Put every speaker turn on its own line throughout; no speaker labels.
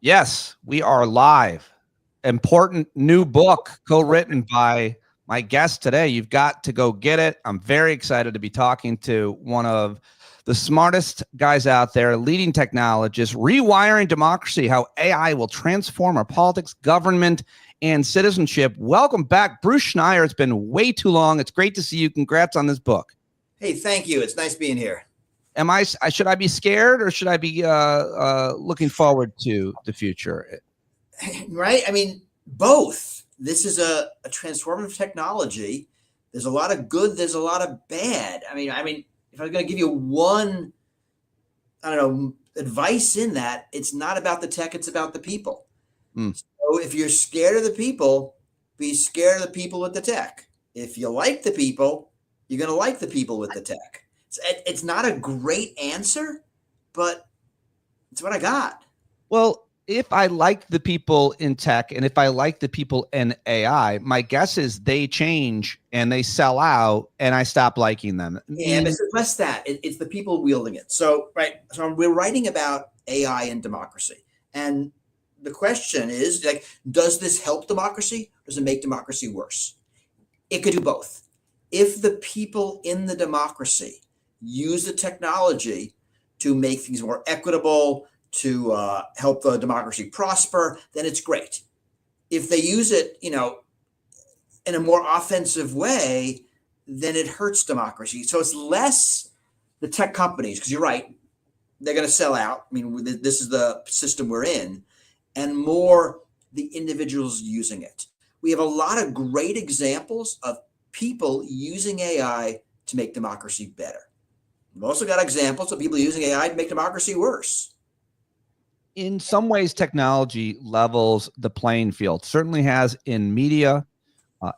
Yes, we are live. Important new book co-written by my guest today. You've got to go get it. I'm very excited to be talking to one of the smartest guys out there, leading technologists, rewiring democracy, how AI will transform our politics, government, and citizenship. Welcome back, Bruce Schneier. It's been way too long. It's great to see you. Congrats on this book.
Hey, thank you. It's nice being here.
Should I be scared or should I be looking forward to the future?
Right? I mean, both. This is a transformative technology. There's a lot of good. There's a lot of bad. I mean, if I was going to give you one, advice in that, it's not about the tech. It's about the people. So if you're scared of the people, be scared of the people with the tech. If you like the people, you're going to like the people with the tech. It's not a great answer, but it's what I got.
Well, if I like the people in tech and if I like the people in AI, my guess is they change and they sell out and I stop liking them.
Yeah, but it's less that. It's the people wielding it. So, right. So we're writing about AI and democracy. And the question is, like, does this help democracy? Or does it make democracy worse? It could do both. If the people in the democracy use the technology to make things more equitable, to help the democracy prosper, then it's great. If they use it, in a more offensive way, then it hurts democracy. So it's less the tech companies, because you're right, they're going to sell out. I mean, this is the system we're in, and more the individuals using it. We have a lot of great examples of people using AI to make democracy better. We've also got examples of people using AI to make democracy worse.
In some ways, technology levels the playing field. Certainly has in media.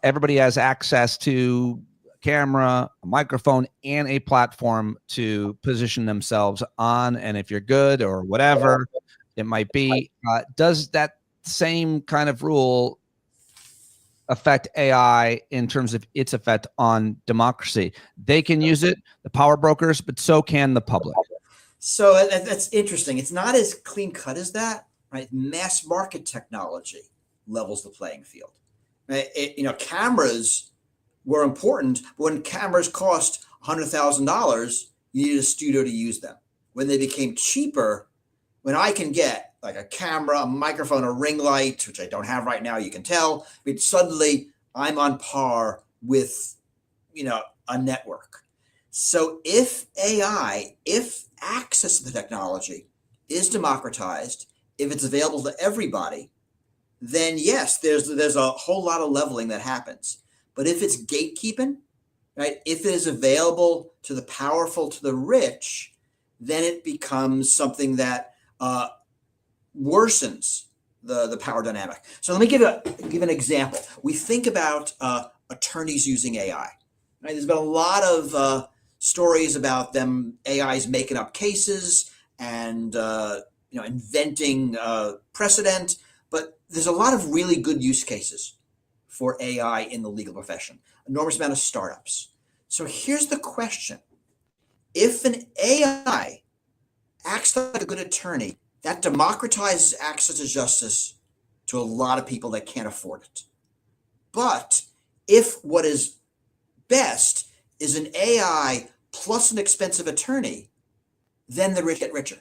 Everybody has access to a camera, a microphone, and a platform to position themselves on. And if you're good or whatever it might be, does that same kind of rule affect AI in terms of its effect on democracy? They can use it, the power brokers, but so can the public.
So that's interesting. It's not as clean cut as that, right? Mass market technology levels the playing field. Right? Cameras were important, but when cameras cost $100,000, you needed a studio to use them. When they became cheaper, when I can get like a camera, a microphone, a ring light, which I don't have right now, you can tell, but suddenly I'm on par with, a network. So if access to the technology is democratized, if it's available to everybody, then yes, there's a whole lot of leveling that happens. But if it's gatekeeping, right, if it is available to the powerful, to the rich, then it becomes something that worsens the power dynamic. So let me give an example. We think about attorneys using AI. Right? There's been a lot of stories about them AIs making up cases and inventing precedent, but there's a lot of really good use cases for AI in the legal profession. Enormous amount of startups. So here's the question: if an AI acts like a good attorney, that democratizes access to justice to a lot of people that can't afford it. But if what is best is an AI plus an expensive attorney, then the rich get richer,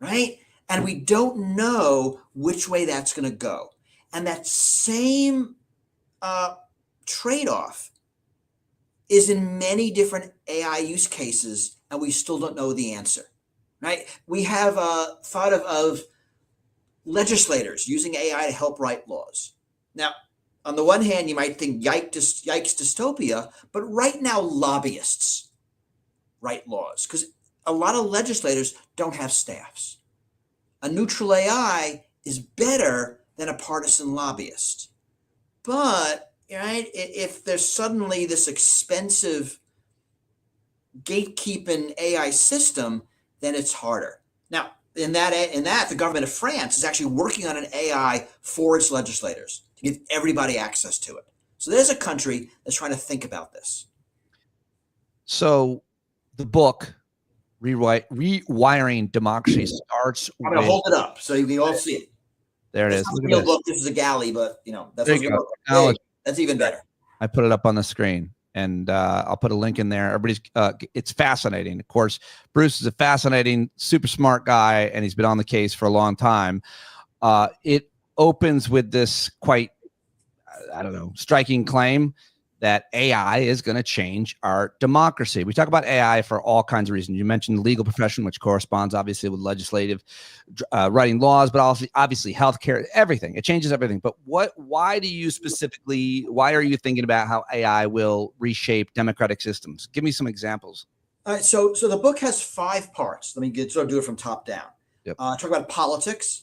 right? And we don't know which way that's going to go. And that same trade-off is in many different AI use cases, and we still don't know the answer, right? We have thought of legislators using AI to help write laws. Now, on the one hand, you might think yikes dystopia, but right now lobbyists write laws because a lot of legislators don't have staffs. A neutral AI is better than a partisan lobbyist. But, right, if there's suddenly this expensive gatekeeping AI system, then it's harder. Now, in that, the government of France is actually working on an AI for its legislators to give everybody access to it. So there's a country that's trying to think about this.
So the book, Rewiring Democracy, starts
I'm going to hold it up so you can all see it.
There it
It's
is.
not
Look
a
at
real
this.
book. This is a galley, but that's
There
what's
you
going
go.
to
Technology.
look. That's even better.
I put it up on the screen, and I'll put a link in there. Everybody's, it's fascinating. Of course, Bruce is a fascinating, super smart guy, and he's been on the case for a long time. It opens with this quite, I don't know, striking claim that AI is going to change our democracy. We talk about AI for all kinds of reasons. You mentioned the legal profession, which corresponds obviously with legislative writing laws, but also obviously healthcare, everything. It changes everything. But why are you thinking about how AI will reshape democratic systems? Give me some examples.
All right. So the book has 5 parts. Let me do it from top down.
Yep.
Talk about politics.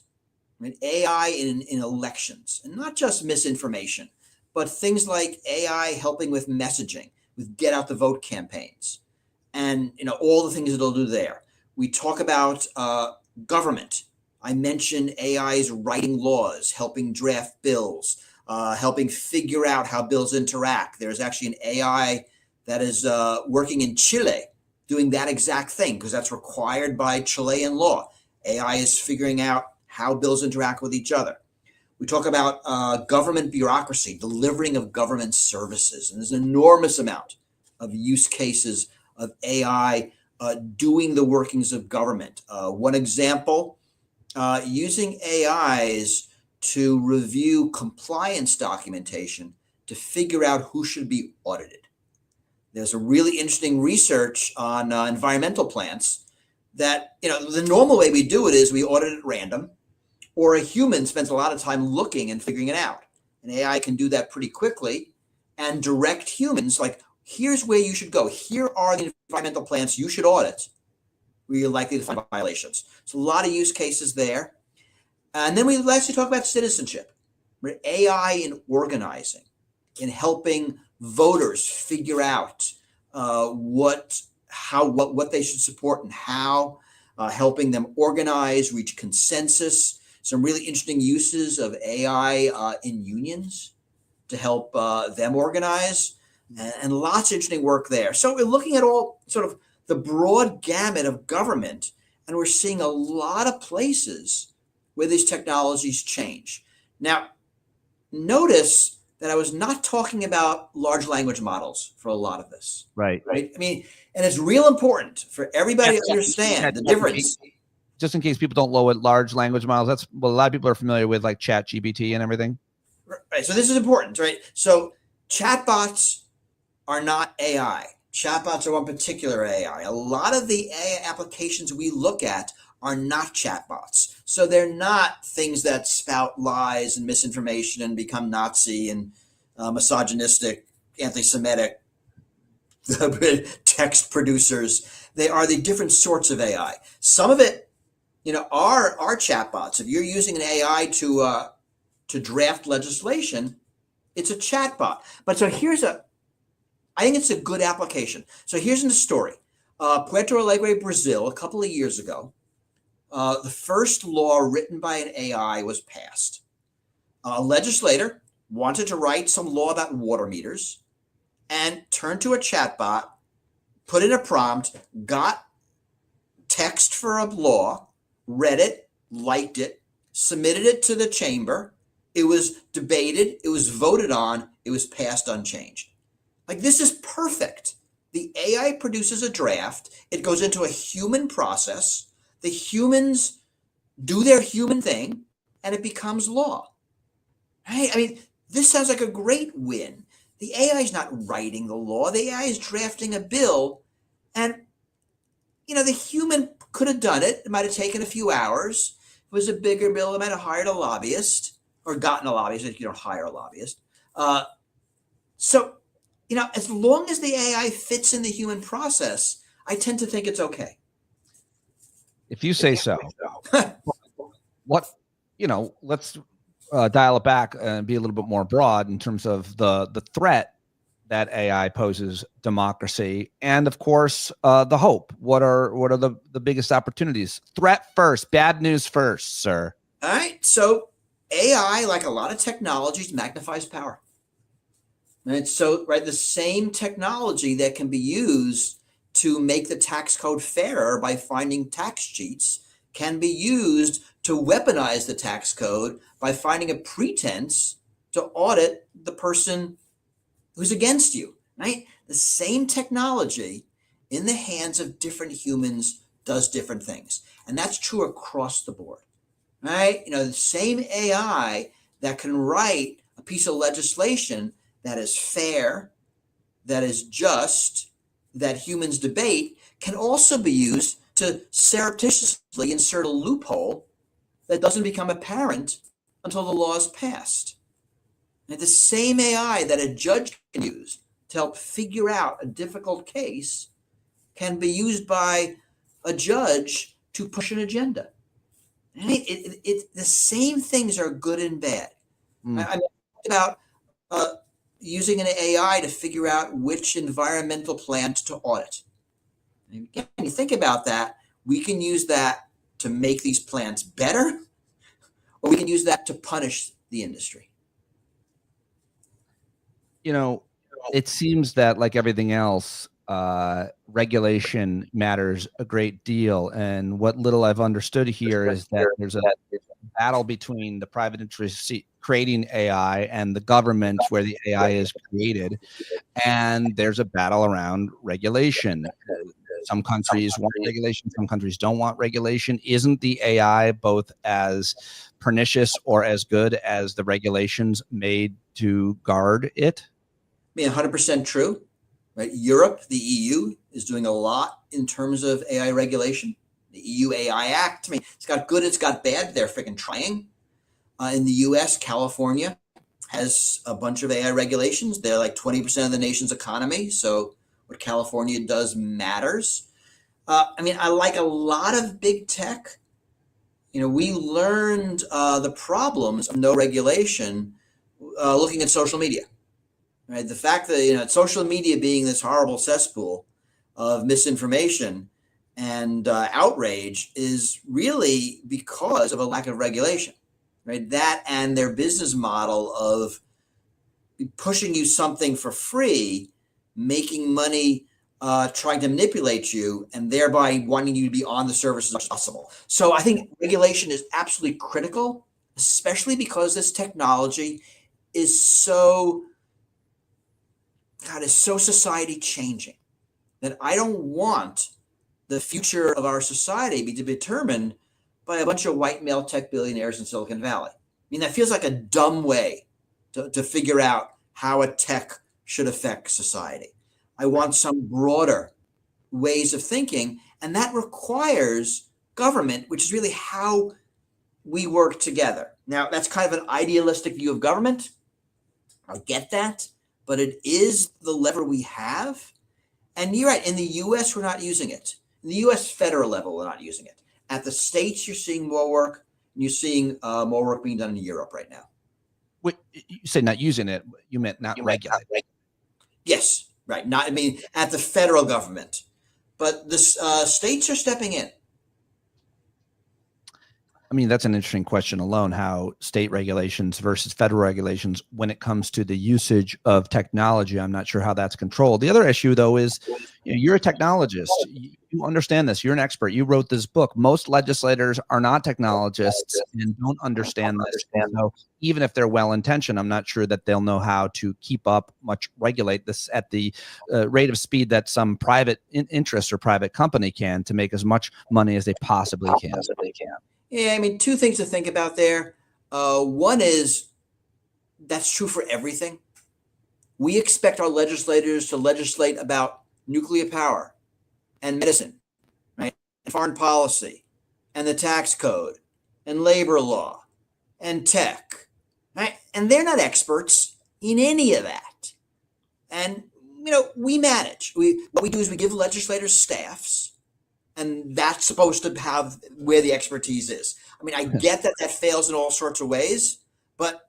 I mean, AI in elections, and not just misinformation, but things like AI helping with messaging, with get out the vote campaigns, and all the things it'll do there. We talk about government. I mentioned AI's writing laws, helping draft bills, helping figure out how bills interact. There's actually an AI that is working in Chile doing that exact thing because that's required by Chilean law. AI is figuring out how bills interact with each other. We talk about government bureaucracy, delivering of government services, and there's an enormous amount of use cases of AI doing the workings of government. One example, using AIs to review compliance documentation to figure out who should be audited. There's a really interesting research on environmental plants that, the normal way we do it is we audit at random, or a human spends a lot of time looking and figuring it out. And AI can do that pretty quickly and direct humans like, here's where you should go. Here are the environmental plants you should audit where you're likely to find violations. So a lot of use cases there. And then we lastly talk about citizenship, right? AI in organizing, in helping voters figure out what they should support and how, helping them organize, reach consensus. Some really interesting uses of AI in unions to help them organize, and lots of interesting work there. So we're looking at all sort of the broad gamut of government, and we're seeing a lot of places where these technologies change. Now, notice that I was not talking about large language models for a lot of this.
Right.
I mean, and it's real important for everybody to understand the difference.
Just in case people don't know what large language models, that's what a lot of people are familiar with, like Chat GPT and everything.
Right. So this is important, right? So chatbots are not AI. Chatbots are one particular AI. A lot of the AI applications we look at are not chatbots. So they're not things that spout lies and misinformation and become Nazi and misogynistic, anti-Semitic text producers. They are the different sorts of AI. Some of it, are chatbots. If you're using an AI to draft legislation, it's a chatbot. But so I think it's a good application. So here's the story. Puerto Alegre, Brazil, a couple of years ago, the first law written by an AI was passed. A legislator wanted to write some law about water meters and turned to a chatbot, put in a prompt, got text for a law, read it, liked it, submitted it to the chamber. It was debated. It was voted on. It was passed unchanged. Like, this is perfect. The AI produces a draft. It goes into a human process. The humans do their human thing, and it becomes law. Right? I mean, this sounds like a great win. The AI is not writing the law. The AI is drafting a bill, and the human could have done it. It might have taken a few hours. If it was a bigger bill, it might have hired a lobbyist or gotten a lobbyist if you don't hire a lobbyist. So, as long as the AI fits in the human process, I tend to think it's okay.
If you say so. Let's dial it back and be a little bit more broad in terms of the threat that AI poses democracy, and of course the hope. What are the biggest opportunities? Threat first, bad news first, sir.
All right. So AI, like a lot of technologies, magnifies power. And so, the same technology that can be used to make the tax code fairer by finding tax cheats can be used to weaponize the tax code by finding a pretense to audit the person who's against you, right? The same technology in the hands of different humans does different things. And that's true across the board, right? The same AI that can write a piece of legislation that is fair, that is just, that humans debate, can also be used to surreptitiously insert a loophole that doesn't become apparent until the law is passed. And the same AI that a judge can use to help figure out a difficult case can be used by a judge to push an agenda. Right? The same things are good and bad. I mean, about using an AI to figure out which environmental plant to audit. And again, when you think about that, we can use that to make these plants better, or we can use that to punish the industry.
It seems that, like everything else, regulation matters a great deal. And what little I've understood here is that there's a battle between the private interest creating AI and the government where the AI is created. And there's a battle around regulation. Some countries want regulation, some countries don't want regulation. Isn't the AI both as pernicious or as good as the regulations made to guard it?
I mean, 100% true, right? Europe, the EU, is doing a lot in terms of AI regulation. The EU AI Act, I mean, it's got good, it's got bad. They're freaking trying. In the US, California has a bunch of AI regulations. They're like 20% of the nation's economy. So what California does matters. I mean, I like a lot of big tech. We learned the problems of no regulation looking at social media. Right, the fact that social media being this horrible cesspool of misinformation and outrage is really because of a lack of regulation, right? That and their business model of pushing you something for free, making money, trying to manipulate you, and thereby wanting you to be on the service as much as possible. So I think regulation is absolutely critical, especially because this technology is so society changing that I don't want the future of our society to be determined by a bunch of white male tech billionaires in Silicon Valley. I mean, that feels like a dumb way to figure out how a tech should affect society. I want some broader ways of thinking, and that requires government, which is really how we work together. Now, that's kind of an idealistic view of government. I get that. But it is the lever we have. And you're right, in the US, we're not using it. In the US federal level, we're not using it. At the states, you're seeing more work, and you're seeing more work being done in Europe right now.
Wait, you say not using it, you meant not regulating.
Yes, right. Not, I mean, at the federal government. But the states are stepping in.
I mean, that's an interesting question alone, how state regulations versus federal regulations when it comes to the usage of technology. I'm not sure how that's controlled. The other issue, though, is you're a technologist. You understand this. You're an expert. You wrote this book. Most legislators are not technologists and don't understand this. So even if they're well-intentioned, I'm not sure that they'll know how to keep up, regulate this at the rate of speed that some private interest or private company can to make as much money as they possibly can.
Yeah, I mean, two things to think about there. One is that's true for everything. We expect our legislators to legislate about nuclear power and medicine, right? And foreign policy and the tax code and labor law and tech, right? And they're not experts in any of that. And, we manage. What we do is we give legislators staffs, and that's supposed to have where the expertise is. I mean, I get that fails in all sorts of ways, but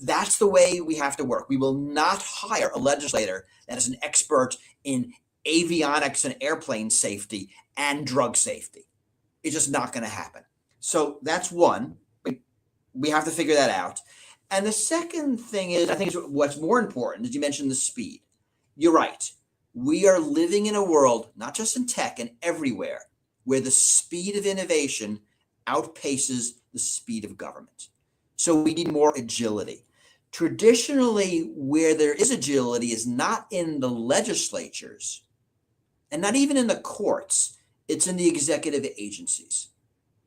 that's the way we have to work. We will not hire a legislator that is an expert in avionics and airplane safety and drug safety. It's just not going to happen. So that's one. We have to figure that out. And the second thing is, I think what's more important is you mentioned the speed. You're right. We are living in a world, not just in tech and everywhere, where the speed of innovation outpaces the speed of government. So we need more agility. Traditionally, where there is agility is not in the legislatures and not even in the courts. It's in the executive agencies,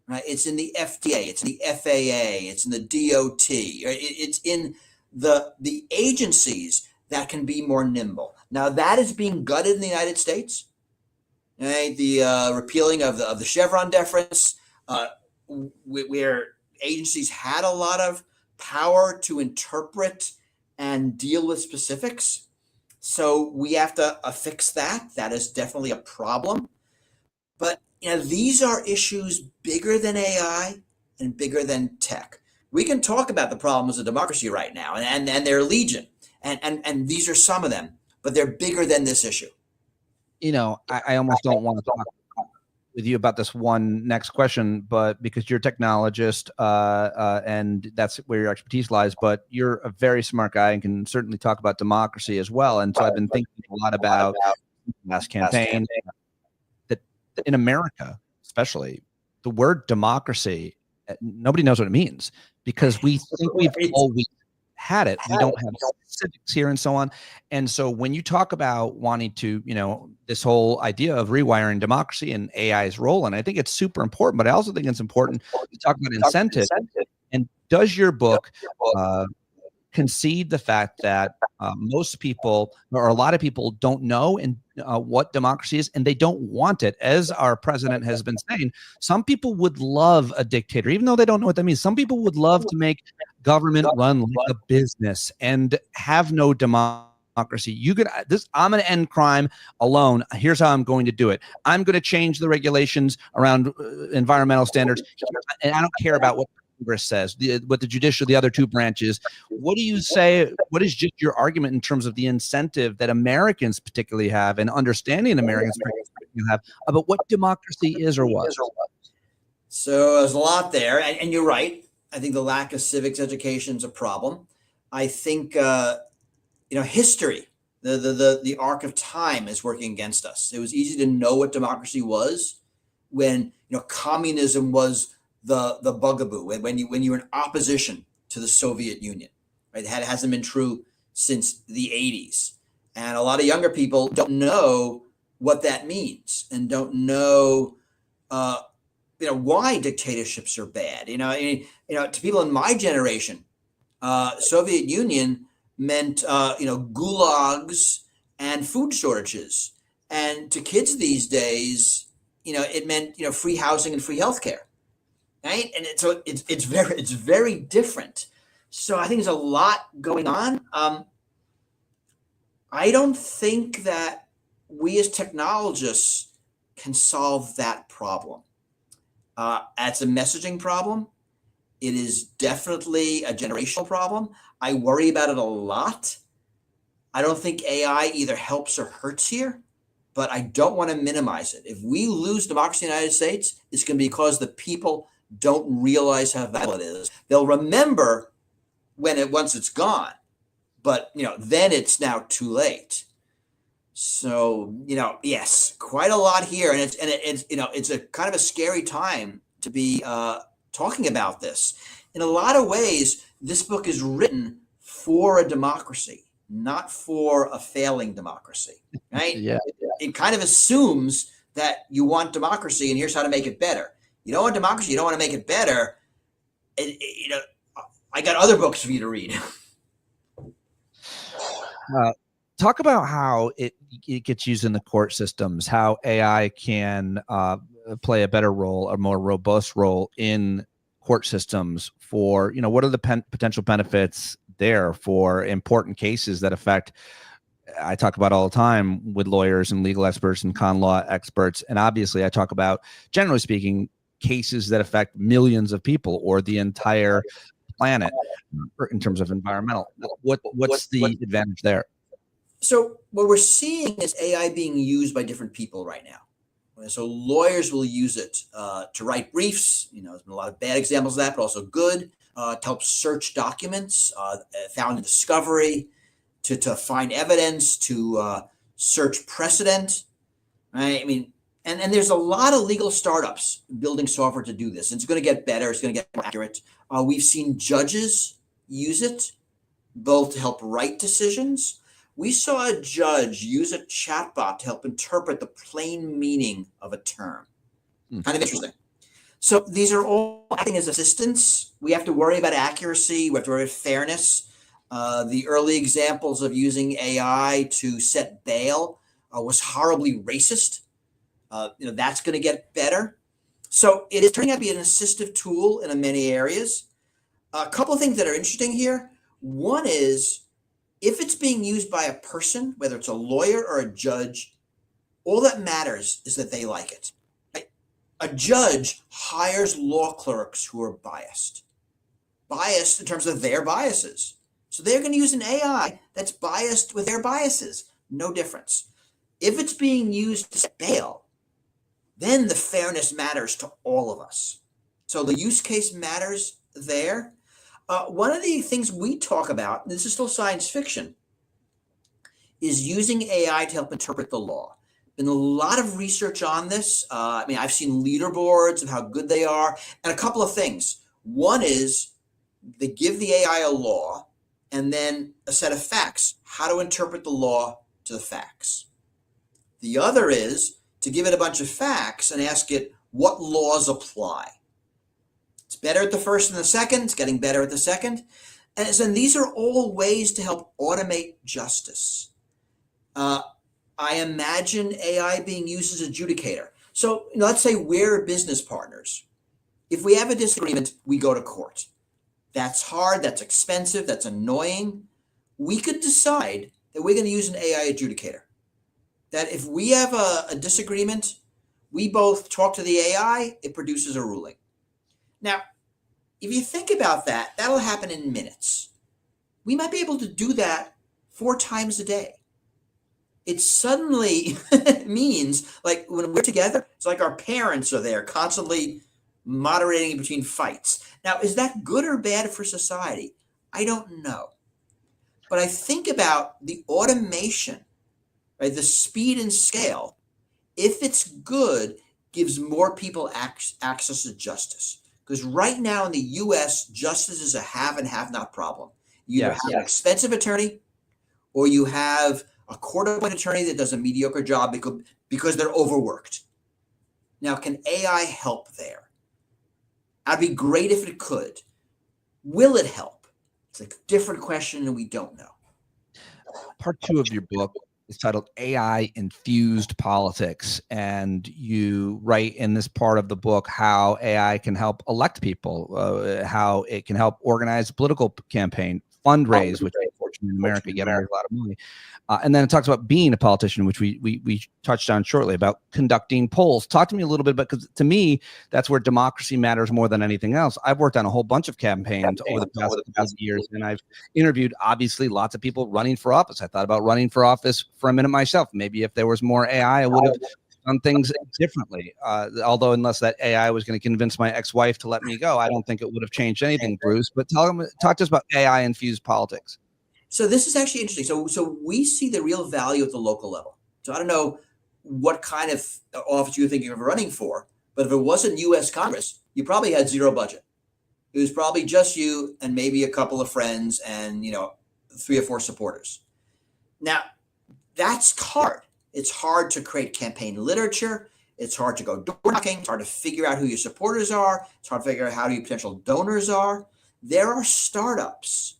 right? It's in the FDA, it's in the FAA, it's in the DOT, right? It's in the agencies that can be more nimble. Now that is being gutted in the United States. Right? The repealing of the Chevron deference, where agencies had a lot of power to interpret and deal with specifics. So we have to fix that. That is definitely a problem. But these are issues bigger than AI and bigger than tech. We can talk about the problems of democracy right now, and they're legion, and these are some of them, but they're bigger than this issue.
I almost don't want to talk with you about this one next question, but because you're a technologist and that's where your expertise lies, but you're a very smart guy and can certainly talk about democracy as well. And so I've been thinking a lot about last campaign that in America, especially, the word democracy, nobody knows what it means because we think we've always had it. We don't have civics here and so on. And so when you talk about wanting to, this whole idea of rewiring democracy and AI's role, and I think it's super important, but I also think it's important to talk about incentive. And does your book concede the fact that most people or a lot of people don't know what democracy is and they don't want it? As our president has been saying, some people would love a dictator, even though they don't know what that means. Some people would love to make government run like a business and have no democracy. I'm going to end crime alone. Here's how I'm going to do it. I'm going to change the regulations around environmental standards, and I don't care about what Congress says, what the judicial, the other two branches. What do you say? What is just your argument in terms of the incentive that Americans particularly have and understanding Americans particularly have about what democracy is or was?
So there's a lot there, and you're right. I think the lack of civics education is a problem. I think history, the arc of time is working against us. It was easy to know what democracy was when communism was the bugaboo, when you were in opposition to the Soviet Union. Right? It hasn't been true since the 80s. And a lot of younger people don't know what that means and don't know why dictatorships are bad. To people in my generation, Soviet Union meant gulags and food shortages, and to kids these days, it meant free housing and free healthcare, right? And so it's very different. So I think there's a lot going on. I don't think that we as technologists can solve that problem. It's a messaging problem. It is definitely a generational problem. I worry about it a lot. I don't think AI either helps or hurts here, but I don't want to minimize it. If we lose democracy in the United States, it's going to be because the people don't realize how valuable it is. They'll remember once it's gone, but then it's now too late. So yes, quite a lot here, and it's a kind of a scary time to be talking about this. In a lot of ways, this book is written for a democracy, not for a failing democracy, right?
Yeah.
It kind of assumes that you want democracy and here's how to make it better. You don't want democracy, you don't want to make it better. I got other books for you to read.
Talk about how it gets used in the court systems, how AI can play a better role, a more robust role in court systems for, what are the potential benefits there for important cases that affect, I talk about all the time with lawyers and legal experts and con law experts. And obviously I talk about, generally speaking, cases that affect millions of people or the entire planet in terms of environmental. What's the advantage there?
So what we're seeing is AI being used by different people right now. So lawyers will use it to write briefs. There's been a lot of bad examples of that, but also good, to help search documents, found in discovery, to find evidence, to search precedent. Right? And there's a lot of legal startups building software to do this. And it's going to get better. It's going to get more accurate. We've seen judges use it both to help write decisions. We saw a judge use a chatbot to help interpret the plain meaning of a term. Kind of interesting. So these are all acting as assistants. We have to worry about accuracy. We have to worry about fairness. The early examples of using AI to set bail was horribly racist. That's going to get better. So it is turning out to be an assistive tool in many areas. A couple of things that are interesting here. One is if it's being used by a person, whether it's a lawyer or a judge, all that matters is that they like it. Right? A judge hires law clerks who are biased in terms of their biases. So they're going to use an AI that's biased with their biases. No difference. If it's being used to set bail, then the fairness matters to all of us. So the use case matters there. One of the things we talk about, and this is still science fiction, is using AI to help interpret the law. Been a lot of research on this. I've seen leaderboards of how good they are, and a couple of things. One is they give the AI a law and then a set of facts, how to interpret the law to the facts. The other is to give it a bunch of facts and ask it what laws apply. It's better at the first and the second. It's getting better at the second. And these are all ways to help automate justice. I imagine AI being used as adjudicator. So let's say we're business partners. If we have a disagreement, we go to court. That's hard. That's expensive. That's annoying. We could decide that we're going to use an AI adjudicator. That if we have a disagreement, we both talk to the AI, it produces a ruling. Now, if you think about that, that'll happen in minutes. We might be able to do that 4 times a day. It suddenly means, like when we're together, it's like our parents are there constantly moderating between fights. Now, is that good or bad for society? I don't know. But I think about the automation, right? The speed and scale, if it's good, gives more people access to justice. Because right now in the U.S., justice is a have and have not problem. You have an expensive attorney, or you have a court-appointed attorney that does a mediocre job because they're overworked. Now, can AI help there? That'd be great if it could. Will it help? It's a different question, and we don't know.
Part 2 of your book is titled AI Infused Politics. And you write in this part of the book how AI can help elect people, how it can help organize a political campaign, fundraise, which unfortunately in America get a lot of money. And then it talks about being a politician, which we touched on shortly, about conducting polls. Talk to me a little bit about, because to me, that's where democracy matters more than anything else. I've worked on a whole bunch of campaigns over the past years, and I've interviewed, obviously, lots of people running for office. I thought about running for office for a minute myself. Maybe if there was more AI, I would have done things differently. Although unless that AI was going to convince my ex-wife to let me go, I don't think it would have changed anything, Bruce. But talk to us about AI-infused politics.
So this is actually interesting. So we see the real value at the local level. So I don't know what kind of office you're thinking of running for, but if it wasn't U.S. Congress, you probably had zero budget. It was probably just you and maybe a couple of friends and 3 or 4 supporters. Now, that's hard. It's hard to create campaign literature. It's hard to go door knocking. It's hard to figure out who your supporters are. It's hard to figure out how your potential donors are. There are startups,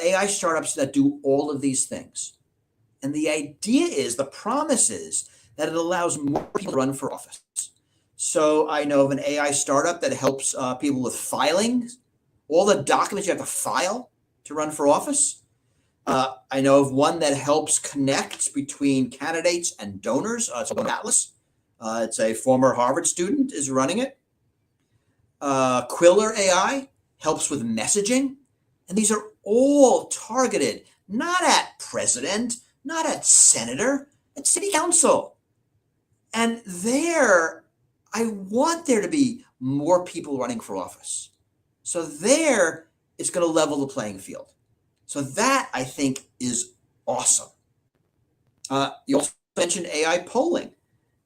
AI startups, that do all of these things. And the idea is, the promise is that it allows more people to run for office. So I know of an AI startup that helps people with filing, all the documents you have to file to run for office. I know of one that helps connect between candidates and donors. It's called Atlas. It's a former Harvard student is running it. Quiller AI helps with messaging. And these are all targeted not at president, not at senator, at city council. And there, I want there to be more people running for office. So there, it's going to level the playing field. So that, I think, is awesome. You also mentioned AI polling.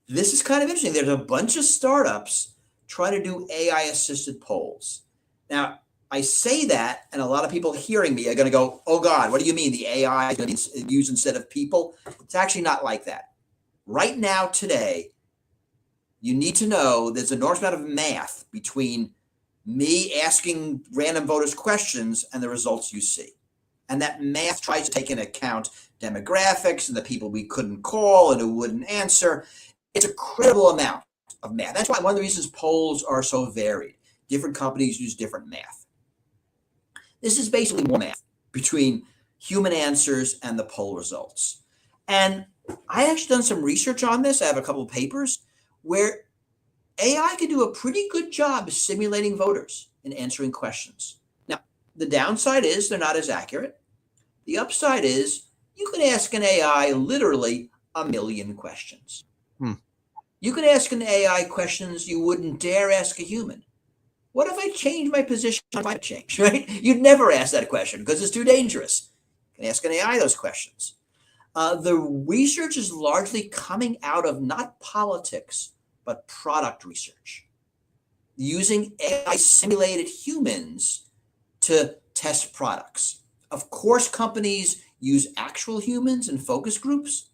This is kind of interesting. There's a bunch of startups trying to do AI assisted polls. Now, I say that, and a lot of people hearing me are going to go, oh God, what do you mean the AI is going to be used instead of people? It's actually not like that. Right now, today, you need to know there's an enormous amount of math between me asking random voters questions and the results you see. And that math tries to take into account demographics and the people we couldn't call and who wouldn't answer. It's a credible amount of math. That's why one of the reasons polls are so varied. Different companies use different math. This is basically more math between human answers and the poll results. And I actually done some research on this. I have a couple of papers where AI can do a pretty good job of simulating voters and answering questions. Now, the downside is they're not as accurate. The upside is you can ask an AI literally a million questions. You could ask an AI questions you wouldn't dare ask a human. What if I change my position on climate change, right? You'd never ask that question because it's too dangerous. You can ask an AI those questions. The research is largely coming out of not politics, but product research, using AI simulated humans to test products. Of course, companies use actual humans and focus groups,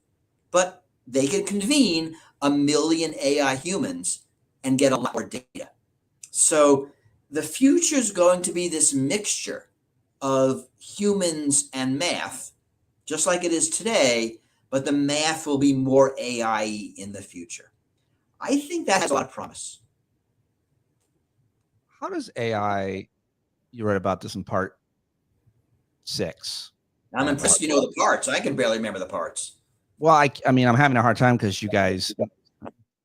but they can convene a million AI humans and get a lot more data. So the future is going to be this mixture of humans and math, just like it is today, but the math will be more AI in the future. I think that has a lot of promise.
How does AI, you read about this in part 6.
I'm impressed you know the parts. I can barely remember the parts.
Well, I mean, I'm having a hard time because you guys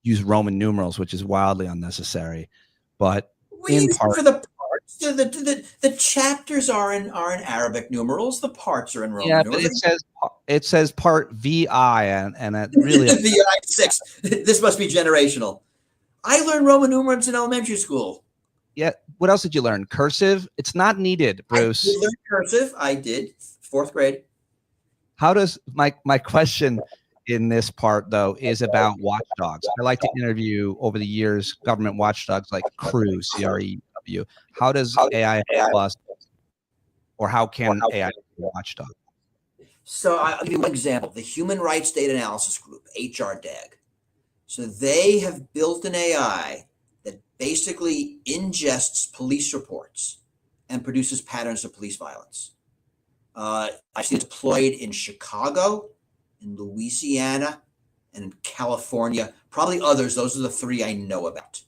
use Roman numerals, which is wildly unnecessary. But in part,
for the parts, the chapters are in Arabic numerals. The parts are in Roman numerals.
But it says part VI, and it really
VI 6. This must be generational. I learned Roman numerals in elementary school.
Yeah. What else did you learn? Cursive? It's not needed, Bruce.
I learned cursive. I did. 4th grade.
How does my question in this part though is about watchdogs? I like to interview over the years government watchdogs like CREW, CREW. How does AI help us, or how can AI be a watchdog?
So I'll give you one example: the Human Rights Data Analysis Group, HRDAG. So they have built an AI that basically ingests police reports and produces patterns of police violence. I've seen it deployed in Chicago, in Louisiana, and in California, probably others. Those are the 3 I know about.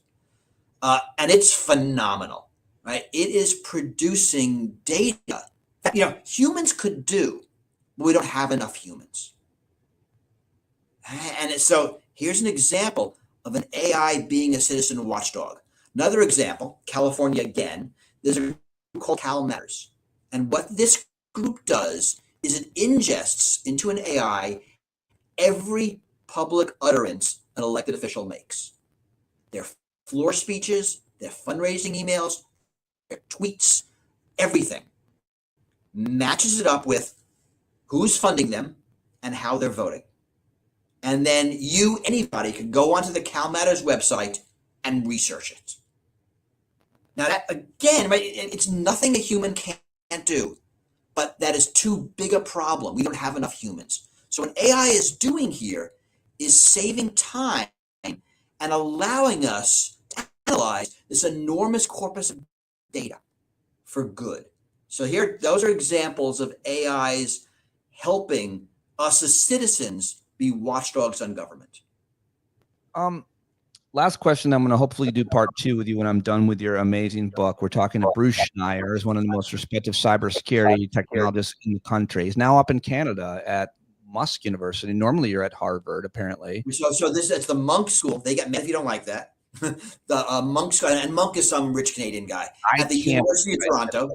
And it's phenomenal, right? It is producing data that, humans could do, but we don't have enough humans. And so here's an example of an AI being a citizen watchdog. Another example, California again, there's a group called Cal Matters. And what this group does is it ingests into an AI every public utterance an elected official makes. Their floor speeches, their fundraising emails, their tweets, everything. Matches it up with who's funding them and how they're voting. And then anybody, can go onto the Cal Matters website and research it. Now that, again, right, it's nothing a human can't do. But that is too big a problem. We don't have enough humans. So what AI is doing here is saving time and allowing us to analyze this enormous corpus of data for good. So here, those are examples of AIs helping us as citizens be watchdogs on government.
Last question. I'm going to hopefully do part 2 with you when I'm done with your amazing book. We're talking to Bruce Schneier, who's one of the most respected cybersecurity technologists in the country. He's now up in Canada at Musk University. Normally you're at Harvard, apparently.
So it's the Munk School. They get mad if you don't like that. The Munk School, and Munk is some rich Canadian guy at the University of Toronto.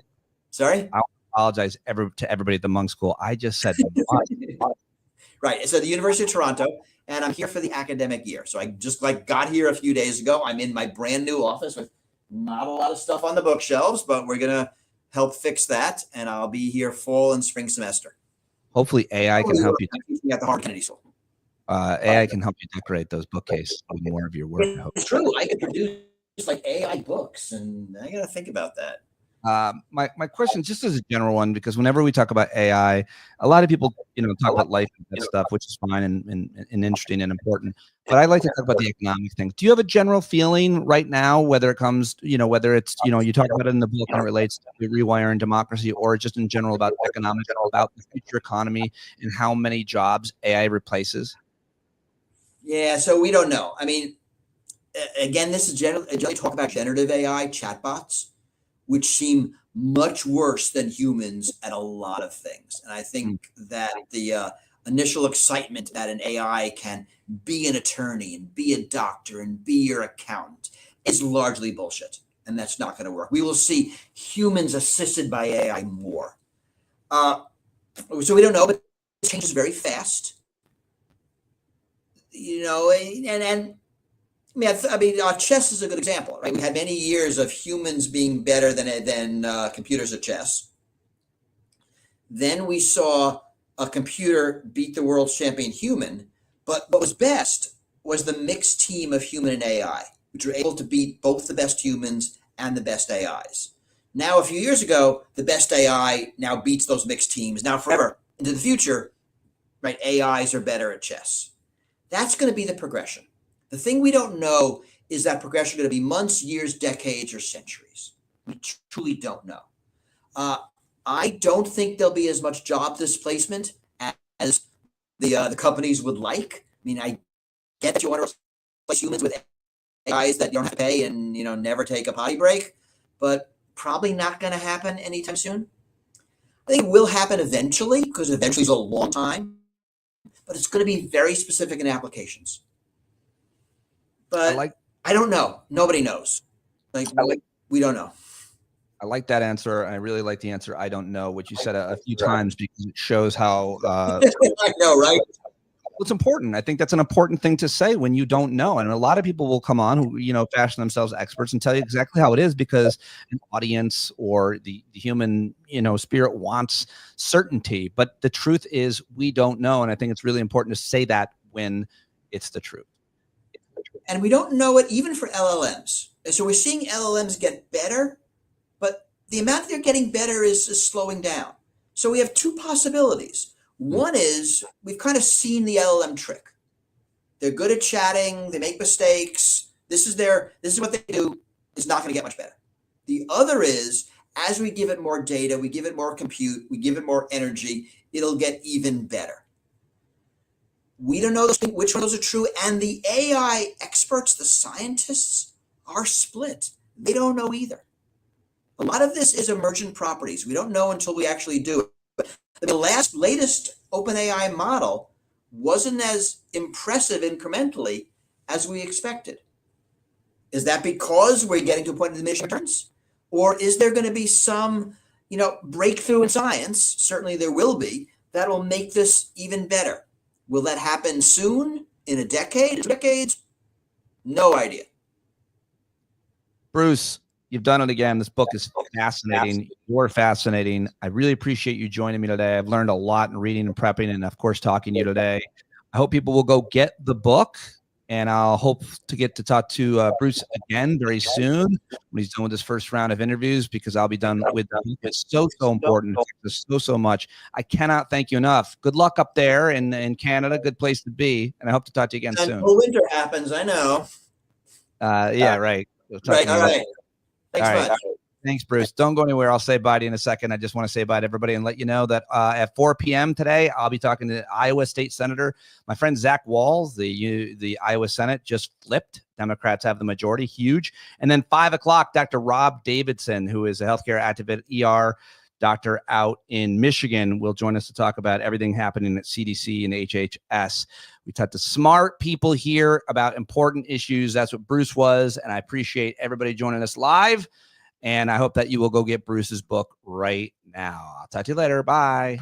Sorry?
I apologize to everybody at the Munk School. I just said
Right. So the University of Toronto. And I'm here for the academic year. So I just got here a few days ago. I'm in my brand new office with not a lot of stuff on the bookshelves, but we're going to help fix that. And I'll be here fall and spring semester.
Hopefully AI can help you.
At the Harvard Kennedy School.
AI can help you decorate those bookcases with more of your work. I hope.
It's true. I could produce like AI books, and I got to think about that.
My question, just as a general one, because whenever we talk about AI, a lot of people, talk about life and that stuff, which is fine and interesting and important. But I like to talk about the economic things. Do you have a general feeling right now, whether it comes, whether it's, you talk about it in the book and it relates to rewiring democracy, or just in general about economics, about the future economy and how many jobs AI replaces?
Yeah, so we don't know. I mean, again, this is generally talk about generative AI chatbots, which seem much worse than humans at a lot of things. And I think that the initial excitement that an AI can be an attorney and be a doctor and be your accountant is largely bullshit. And that's not going to work. We will see humans assisted by AI more. So we don't know, but it changes very fast. And I mean, chess is a good example, right? We had many years of humans being better than computers at chess. Then we saw a computer beat the world champion human, but what was best was the mixed team of human and AI, which were able to beat both the best humans and the best AIs. Now, a few years ago, the best AI now beats those mixed teams. Now, forever into the future, right? AIs are better at chess. That's going to be the progression. The thing we don't know is that progression going to be months, years, decades, or centuries. We truly don't know. I don't think there'll be as much job displacement as the companies would like. I mean, I get that you want to replace humans with AIs that you don't have to pay and never take a potty break, but probably not going to happen anytime soon. I think it will happen eventually, because eventually is a long time, but it's going to be very specific in applications. But I don't know. Nobody knows. We don't know.
I like that answer. I really like the answer, I don't know, which you said a few times, because it shows how
I know, right?
It's important. I think that's an important thing to say when you don't know. And a lot of people will come on who, fashion themselves experts and tell you exactly how it is, because an audience or the human, spirit wants certainty. But the truth is we don't know. And I think it's really important to say that when it's the truth.
And we don't know it even for LLMs. And so we're seeing LLMs get better, but the amount they're getting better is slowing down. So we have two possibilities. One is we've kind of seen the LLM trick. They're good at chatting. They make mistakes. This is what they do. It's not going to get much better. The other is, as we give it more data, we give it more compute, we give it more energy, it'll get even better. We don't know which one of those are true. And the AI experts, the scientists, are split. They don't know either. A lot of this is emergent properties. We don't know until we actually do it. The latest OpenAI model wasn't as impressive incrementally as we expected. Is that because we're getting to a point of diminishing returns? Or is there going to be some, breakthrough in science? Certainly there will be. That will make this even better. Will that happen soon? In a decade? 2 decades? No idea.
Bruce, you've done it again. This book is fascinating. You're fascinating. I really appreciate you joining me today. I've learned a lot in reading and prepping, and of course, talking to you today. I hope people will go get the book, and I'll hope to get to talk to Bruce again very soon when he's done with his first round of interviews, because I'll be done with them. It's so important. So much. I cannot thank you enough. Good luck up there in Canada. Good place to be. And I hope to talk to you again soon.
Until winter happens, I know.
Yeah, right. We'll
right. All right. Thanks much.
Thanks, Bruce. Don't go anywhere. I'll say bye to you in a second. I just want to say bye to everybody and let you know that at 4 p.m. today, I'll be talking to Iowa State Senator. My friend Zach Walz, the Iowa Senate just flipped. Democrats have the majority, huge. And then 5 o'clock, Dr. Rob Davidson, who is a healthcare activist, ER doctor out in Michigan, will join us to talk about everything happening at CDC and HHS. We talk to smart people here about important issues. That's what Bruce was. And I appreciate everybody joining us live. And I hope that you will go get Bruce's book right now. I'll talk to you later. Bye.